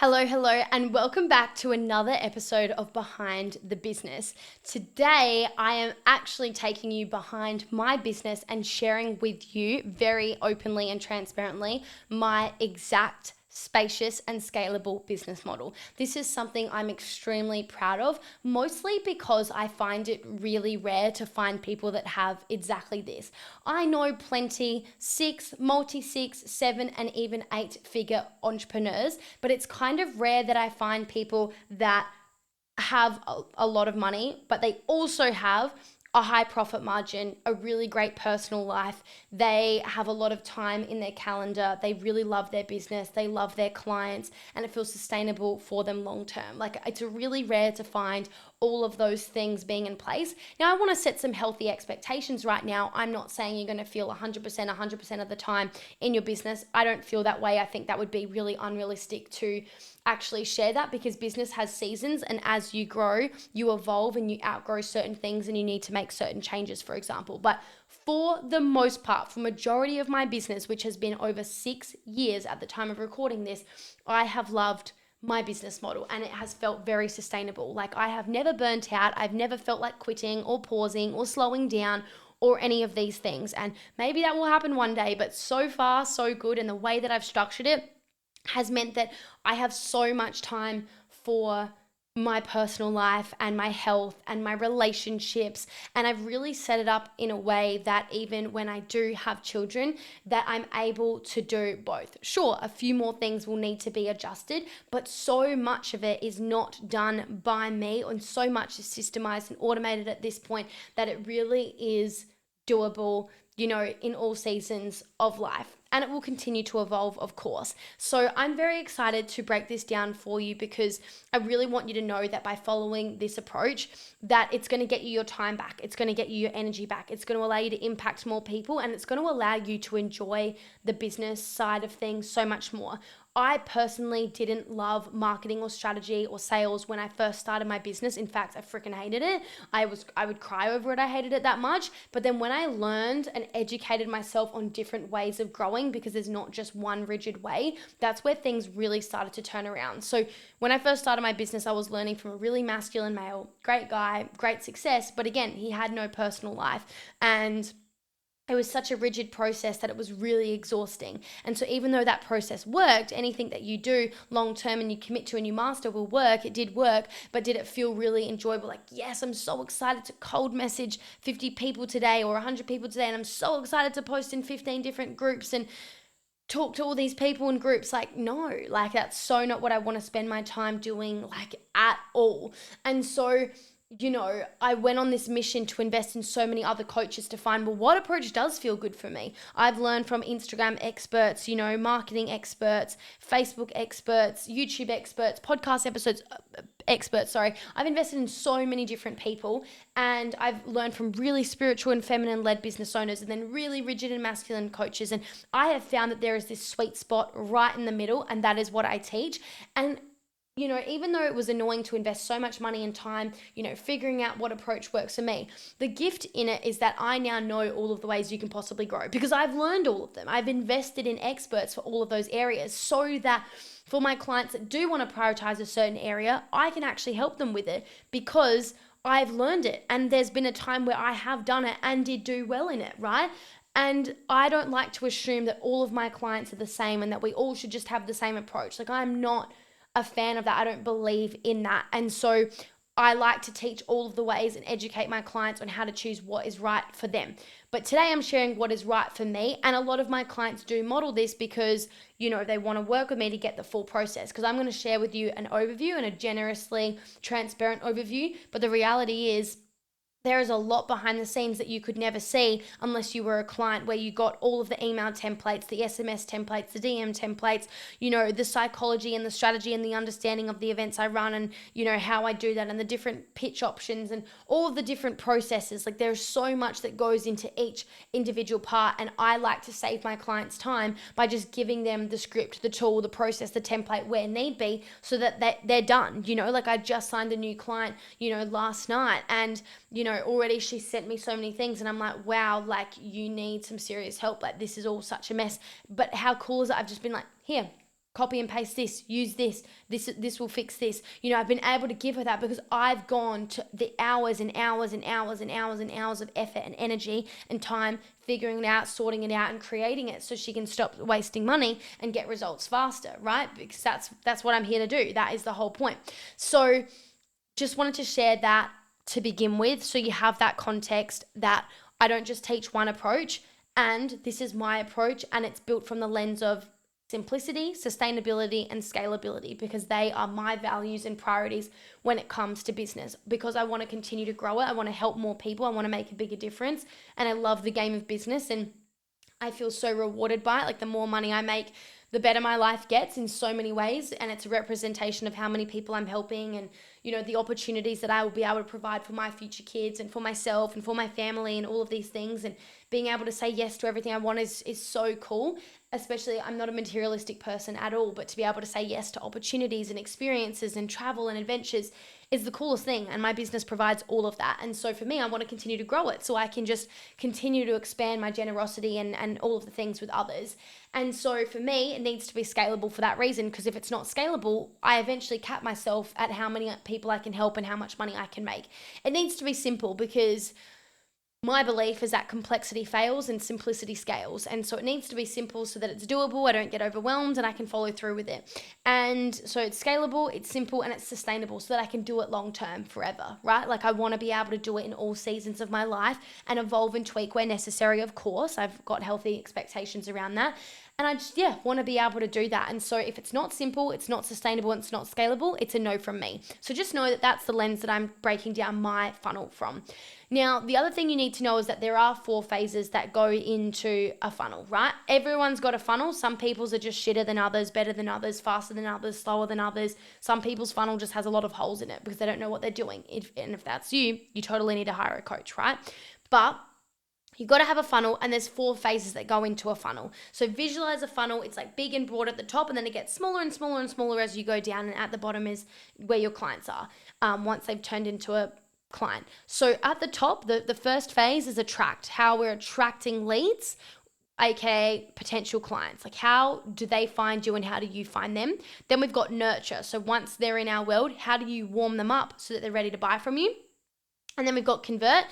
Hello, and welcome back to another episode of Behind the Business. Today, I am actually taking you behind my business and sharing with you very openly and transparently my exact spacious and scalable business model. This is something I'm extremely proud of, mostly because I find it really rare to find people that have exactly this. I know plenty multi-six, seven, and even 8-figure entrepreneurs, but it's kind of rare that I find people that have a lot of money, but they also have a high profit margin, a really great personal life. They have a lot of time in their calendar. They really love their business. They love their clients, and it feels sustainable for them long term. Like, it's really rare to find all of those things being in place. Now, I want to set some healthy expectations right now. I'm not saying you're going to feel 100% of the time in your business. I don't feel that way. I think that would be really unrealistic to actually share that, because business has seasons, and as you grow, you evolve and you outgrow certain things and you need to make certain changes, for example. But for the most part, for majority of my business, which has been over 6 years at the time of recording this, I have loved my business model and it has felt very sustainable. Like, I have never burnt out. I've never felt like quitting or pausing or slowing down or any of these things. And maybe that will happen one day, but so far so good. And the way that I've structured it has meant that I have so much time for my personal life and my health and my relationships, and I've really set it up in a way that even when I do have children, that I'm able to do both. Sure, a few more things will need to be adjusted, but so much of it is not done by me, and so much is systemized and automated at this point that it really is doable, in all seasons of life. And it will continue to evolve, of course. So I'm very excited to break this down for you, because I really want you to know that by following this approach, that it's going to get you your time back. It's going to get you your energy back. It's going to allow you to impact more people, and it's going to allow you to enjoy the business side of things so much more. I personally didn't love marketing or strategy or sales when I first started my business. In fact, I freaking hated it. I would cry over it. I hated it that much. But then when I learned and educated myself on different ways of growing, because there's not just one rigid way, that's where things really started to turn around. So when I first started my business, I was learning from a really masculine male, great guy, great success. But again, he had no personal life. And it was such a rigid process that it was really exhausting. And so even though that process worked, anything that you do long term and you commit to and you master will work, it did work, but did it feel really enjoyable? Like, yes, I'm so excited to cold message 50 people today or 100 people today, and I'm so excited to post in 15 different groups and talk to all these people in groups. Like, no, like, that's so not what I want to spend my time doing, like, at all. And so I went on this mission to invest in so many other coaches to find, well, what approach does feel good for me? I've learned from Instagram experts, marketing experts, Facebook experts, YouTube experts, podcast experts. I've invested in so many different people, and I've learned from really spiritual and feminine led business owners, and then really rigid and masculine coaches. And I have found that there is this sweet spot right in the middle, and that is what I teach. And even though it was annoying to invest so much money and time, figuring out what approach works for me, the gift in it is that I now know all of the ways you can possibly grow, because I've learned all of them. I've invested in experts for all of those areas, so that for my clients that do want to prioritize a certain area, I can actually help them with it, because I've learned it. And there's been a time where I have done it and did do well in it, right? And I don't like to assume that all of my clients are the same and that we all should just have the same approach. Like, I'm not a fan of that. I don't believe in that. And so I like to teach all of the ways and educate my clients on how to choose what is right for them. But today I'm sharing what is right for me. And a lot of my clients do model this because, they want to work with me to get the full process. Because I'm going to share with you an overview and a generously transparent overview. But the reality is, there is a lot behind the scenes that you could never see unless you were a client, where you got all of the email templates, the SMS templates, the DM templates, the psychology and the strategy and the understanding of the events I run, and, how I do that, and the different pitch options and all of the different processes. Like, there's so much that goes into each individual part. And I like to save my clients time by just giving them the script, the tool, the process, the template where need be, so that they're done. Like, I just signed a new client, last night, and, already she sent me so many things, and I'm like, wow, like, you need some serious help. Like, this is all such a mess. But how cool is it? I've just been like, here, copy and paste this, use this will fix this. I've been able to give her that because I've gone to the hours and hours and hours and hours and hours of effort and energy and time figuring it out, sorting it out, and creating it so she can stop wasting money and get results faster, right? Because that's what I'm here to do. That is the whole point. So just wanted to share that to begin with, so you have that context that I don't just teach one approach, and this is my approach, and it's built from the lens of simplicity, sustainability, and scalability, because they are my values and priorities when it comes to business, because I want to continue to grow it. I want to help more people. I want to make a bigger difference. And I love the game of business, and I feel so rewarded by it. Like, the more money I make, the better my life gets in so many ways. And it's a representation of how many people I'm helping, and, the opportunities that I will be able to provide for my future kids and for myself and for my family and all of these things. And being able to say yes to everything I want is so cool. Especially, I'm not a materialistic person at all, but to be able to say yes to opportunities and experiences and travel and adventures is the coolest thing. And my business provides all of that. And so for me, I want to continue to grow it so I can just continue to expand my generosity and all of the things with others. And so for me, it needs to be scalable for that reason, because if it's not scalable, I eventually cap myself at how many people I can help and how much money I can make. It needs to be simple, because my belief is that complexity fails and simplicity scales. And so it needs to be simple so that it's doable, I don't get overwhelmed, and I can follow through with it. And so it's scalable, it's simple, and it's sustainable so that I can do it long term forever, right? Like, I want to be able to do it in all seasons of my life and evolve and tweak where necessary, of course. I've got healthy expectations around that. And I just, want to be able to do that. And so if it's not simple, it's not sustainable, and it's not scalable, it's a no from me. So just know that that's the lens that I'm breaking down my funnel from. Now, the other thing you need to know is that there are 4 phases that go into a funnel, right? Everyone's got a funnel. Some people's are just shitter than others, better than others, faster than others, slower than others. Some people's funnel just has a lot of holes in it because they don't know what they're doing. And if that's you, you totally need to hire a coach, right? But you got to have a funnel, and there's 4 phases that go into a funnel. So visualize a funnel. It's like big and broad at the top, and then it gets smaller and smaller and smaller as you go down, and at the bottom is where your clients are once they've turned into a client. So at the top, the first phase is attract, how we're attracting leads, aka potential clients. Like, how do they find you and how do you find them? Then we've got nurture. So once they're in our world, how do you warm them up so that they're ready to buy from you? And then we've got convert.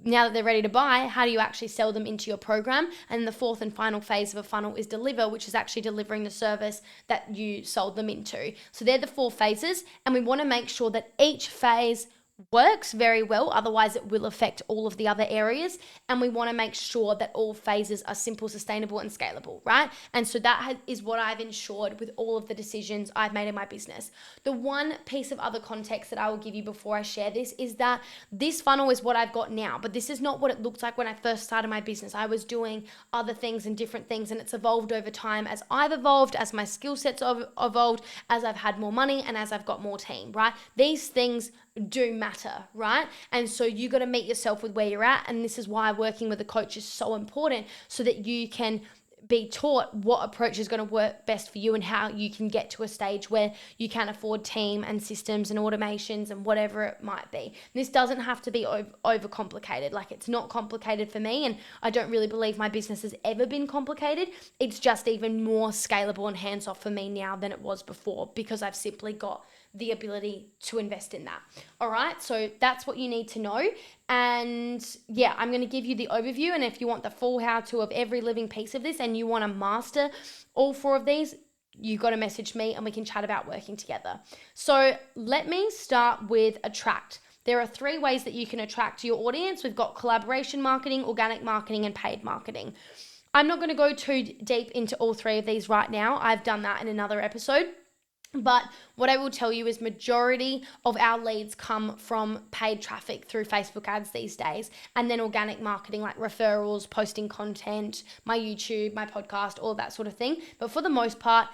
Now that they're ready to buy, how do you actually sell them into your program? And the 4th and final phase of a funnel is deliver, which is actually delivering the service that you sold them into. So they're the 4 phases, and we want to make sure that each phase works very well, otherwise it will affect all of the other areas. And we want to make sure that all phases are simple, sustainable, and scalable, right? And so that is what I've ensured with all of the decisions I've made in my business. The one piece of other context that I will give you before I share this is that this funnel is what I've got now, but this is not what it looked like when I first started my business. I was doing other things and different things, and it's evolved over time as I've evolved, as my skill sets have evolved, as I've had more money, and as I've got more team, right? These things do matter, right? And so you got to meet yourself with where you're at. And this is why working with a coach is so important, so that you can be taught what approach is going to work best for you and how you can get to a stage where you can afford team and systems and automations and whatever it might be. This doesn't have to be overcomplicated. Like, it's not complicated for me, and I don't really believe my business has ever been complicated. It's just even more scalable and hands-off for me now than it was before, because I've simply got the ability to invest in that. All right, so that's what you need to know. And I'm going to give you the overview. And if you want the full how-to of every living piece of this, and you want to master all 4 of these, you got to message me and we can chat about working together. So let me start with attract. There are 3 ways that you can attract your audience. We've got collaboration marketing, organic marketing, and paid marketing. I'm not going to go too deep into all 3 of these right now. I've done that in another episode. But what I will tell you is majority of our leads come from paid traffic through Facebook ads these days, and then organic marketing like referrals, posting content, my YouTube, my podcast, all that sort of thing. But for the most part,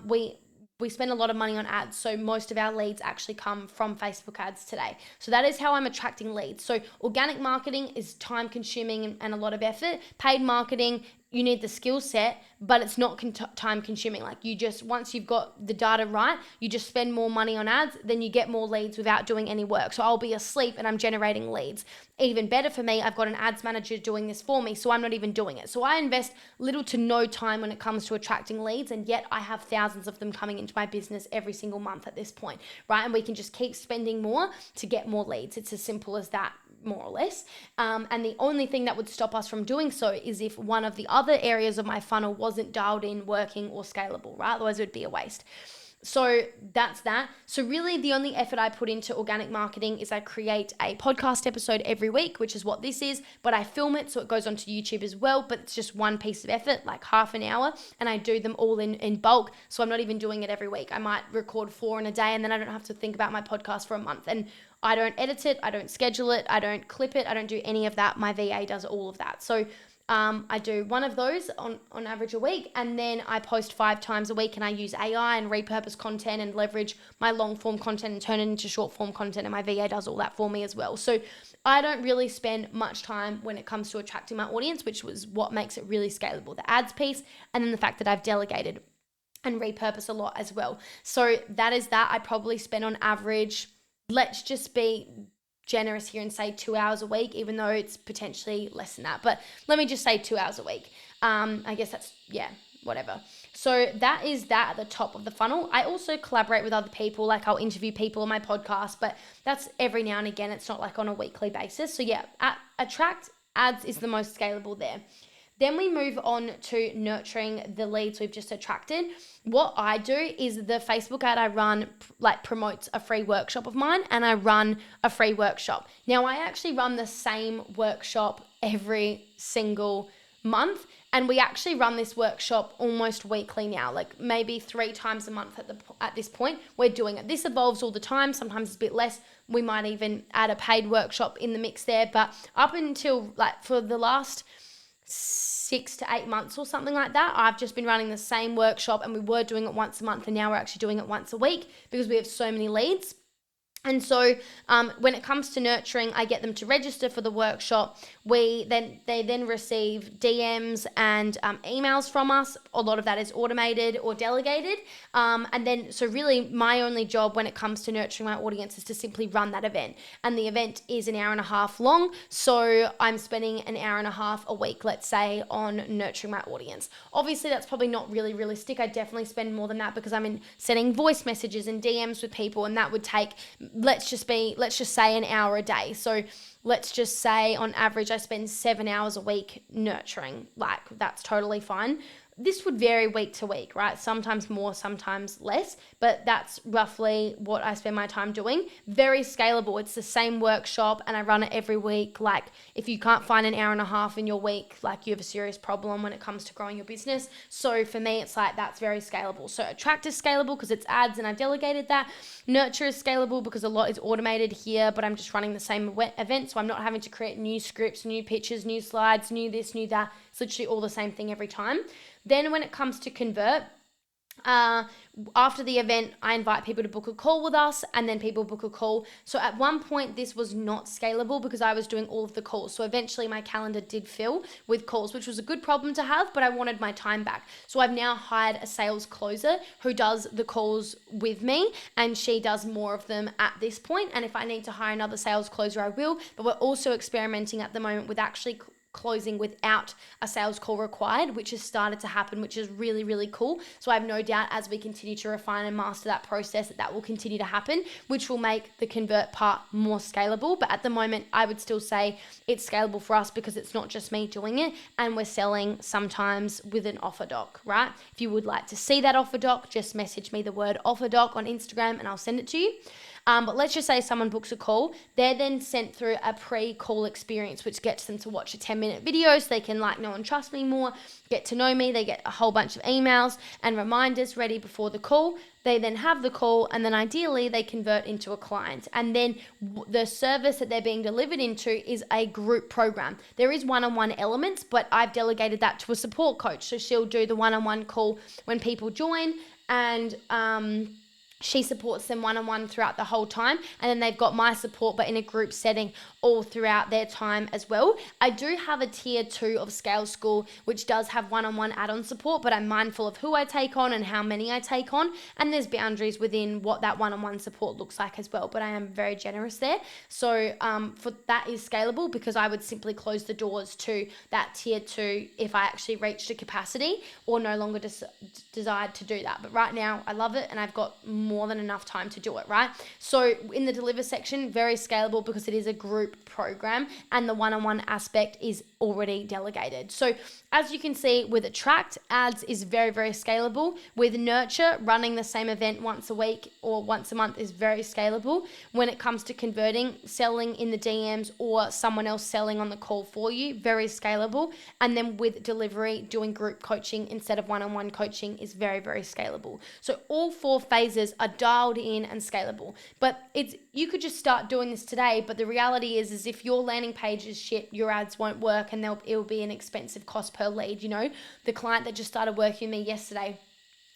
we spend a lot of money on ads. So most of our leads actually come from Facebook ads today. So that is how I'm attracting leads. So organic marketing is time consuming and a lot of effort. Paid marketing, you need the skill set, but it's not time consuming. Like you just, once you've got the data right, you just spend more money on ads, then you get more leads without doing any work. So I'll be asleep and I'm generating leads. Even better for me, I've got an ads manager doing this for me, so I'm not even doing it. So I invest little to no time when it comes to attracting leads, and yet I have thousands of them coming into my business every single month at this point, right? And we can just keep spending more to get more leads. It's as simple as that, more or less. And the only thing that would stop us from doing so is if one of the other areas of my funnel wasn't dialed in, working, or scalable, right? Otherwise it would be a waste. So that's that. So really the only effort I put into organic marketing is I create a podcast episode every week, which is what this is, but I film it so it goes onto YouTube as well, but it's just one piece of effort, like half an hour, and I do them all in bulk. So I'm not even doing it every week. I might record 4 in a day, and then I don't have to think about my podcast for a month. And I don't edit it, I don't schedule it, I don't clip it, I don't do any of that. My VA does all of that. So I do one of those on average a week, and then I post 5 times a week, and I use AI and repurpose content and leverage my long form content and turn it into short form content, and my VA does all that for me as well. So I don't really spend much time when it comes to attracting my audience, which was what makes it really scalable, the ads piece, and then the fact that I've delegated and repurpose a lot as well. So that is that. I probably spend on average, let's just be generous here and say 2 hours a week, even though it's potentially less than that. But let me just say 2 hours a week. I guess that's, whatever. So that is that at the top of the funnel. I also collaborate with other people, like I'll interview people on my podcast, but that's every now and again. It's not like on a weekly basis. So attract ads is the most scalable there. Then we move on to nurturing the leads we've just attracted. What I do is the Facebook ad I run promotes a free workshop of mine, and I run a free workshop. Now I actually run the same workshop every single month, and we actually run this workshop almost weekly now, like maybe 3 times a month at this point. We're doing it. This evolves all the time. Sometimes it's a bit less. We might even add a paid workshop in the mix there, but up until for the last 6 to 8 months or something like that, I've just been running the same workshop, and we were doing it once a month, and now we're actually doing it once a week because we have so many leads. And so when it comes to nurturing, I get them to register for the workshop. They then receive DMs and emails from us. A lot of that is automated or delegated. And then, so really my only job when it comes to nurturing my audience is to simply run that event. And the event is an hour and a half long. So I'm spending an hour and a half a week, let's say, on nurturing my audience. Obviously, that's probably not really realistic. I definitely spend more than that because I'm sending voice messages and DMs with people, and that would take, let's just say an hour a day. So let's just say on average I spend 7 hours a week nurturing. Like, that's totally fine. This would vary week to week, right? Sometimes more, sometimes less, but that's roughly what I spend my time doing. Very scalable. It's the same workshop, and I run it every week. Like, if you can't find an hour and a half in your week, like, you have a serious problem when it comes to growing your business. So for me, it's like, that's very scalable. So attract is scalable because it's ads and I've delegated that. Nurture is scalable because a lot is automated here, but I'm just running the same event. So I'm not having to create new scripts, new pictures, new slides, new this, new that. It's literally all the same thing every time. Then when it comes to convert, after the event, I invite people to book a call with us, and then people book a call. So at one point, this was not scalable because I was doing all of the calls. So eventually my calendar did fill with calls, which was a good problem to have, but I wanted my time back. So I've now hired a sales closer who does the calls with me, and she does more of them at this point. And if I need to hire another sales closer, I will. But we're also experimenting at the moment with actually closing without a sales call required, which has started to happen, which is really, really cool. So I have no doubt as we continue to refine and master that process, that will continue to happen, which will make the convert part more scalable. But at the moment, I would still say it's scalable for us because it's not just me doing it, and we're selling sometimes with an offer doc, right? If you would like to see that offer doc, just message me the word offer doc on Instagram and I'll send it to you. But let's just say someone books a call. They're then sent through a pre-call experience, which gets them to watch a 10-minute video so they can know and trust me more, get to know me. They get a whole bunch of emails and reminders ready before the call. They then have the call, and then ideally they convert into a client. And then the service that they're being delivered into is a group program. There is one-on-one elements, but I've delegated that to a support coach. So she'll do the one-on-one call when people join, and She supports them one-on-one throughout the whole time, and then they've got my support but in a group setting all throughout their time as well. I do have a tier 2 of Scale School which does have one-on-one add-on support, but I'm mindful of who I take on and how many I take on, and there's boundaries within what that one-on-one support looks like as well, but I am very generous there. So for that is Scalable, because I would simply close the doors to that tier 2 if I actually reached a capacity or no longer desired to do that. But right now I love it and I've got more than enough time to do it, right? So in the deliver section, very scalable because it is a group program and the one-on-one aspect is already delegated. So as you can see, with Attract, ads is very, very scalable. With Nurture, running the same event once a week or once a month is very scalable. When it comes to converting, selling in the DMs or someone else selling on the call for you, very scalable. And then with delivery, doing group coaching instead of one-on-one coaching is very, very scalable. So all 4 phases are dialed in and scalable. But you could just start doing this today, but the reality is if your landing page is shit, your ads won't work and it'll be an expensive cost per lead. The client that just started working with me yesterday,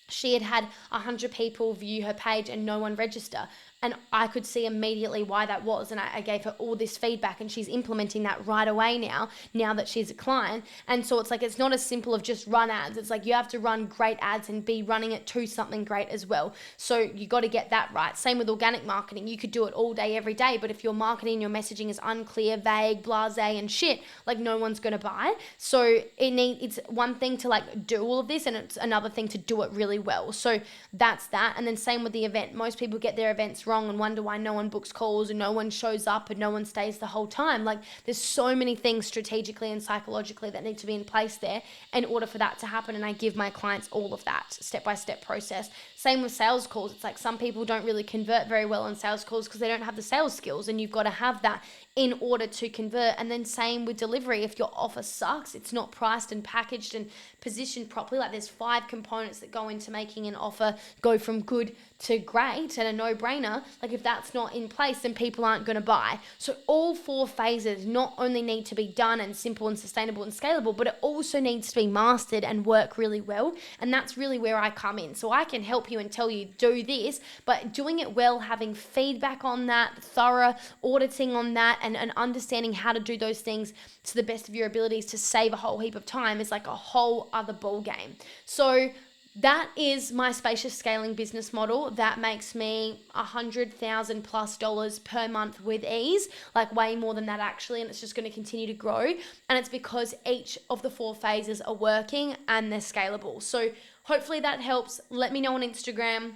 she had 100 people view her page and no one register. And I could see immediately why that was. And I gave her all this feedback and she's implementing that right away now that she's a client. And so it's like, it's not as simple of just run ads. It's like you have to run great ads and be running it to something great as well. So you got to get that right. Same with organic marketing. You could do it all day, every day. But if your marketing, your messaging is unclear, vague, blasé and shit, like no one's going to buy. So it's one thing to like do all of this and it's another thing to do it really well. So that's that. And then same with the event. Most people get their events wrong and wonder why no one books calls and no one shows up and no one stays the whole time. Like there's so many things strategically and psychologically that need to be in place there in order for that to happen. And I give my clients all of that step-by-step process. Same with sales calls. It's like some people don't really convert very well on sales calls because they don't have the sales skills, and you've got to have that in order to convert. And then same with delivery. If your offer sucks, it's not priced and packaged and positioned properly, like there's 5 components that go into making an offer go from good to great and a no-brainer. Like if that's not in place, then people aren't going to buy. So all 4 phases not only need to be done and simple and sustainable and scalable, but it also needs to be mastered and work really well. And that's really where I come in. So I can help you and tell you do this, but doing it well, having feedback on that, thorough auditing on that, and understanding how to do those things to the best of your abilities to save a whole heap of time is like a whole other ball game. So that is my spacious scaling business model that makes me $100,000 plus per month with ease, like way more than that actually, and it's just going to continue to grow. And it's because each of the 4 phases are working and they're scalable. So hopefully that helps. Let me know on Instagram.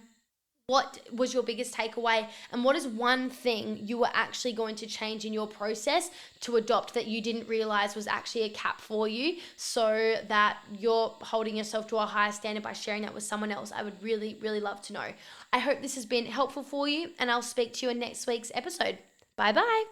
What was your biggest takeaway, and what is one thing you were actually going to change in your process to adopt that you didn't realize was actually a cap for you, so that you're holding yourself to a higher standard by sharing that with someone else? I would really, really love to know. I hope this has been helpful for you, and I'll speak to you in next week's episode. Bye bye.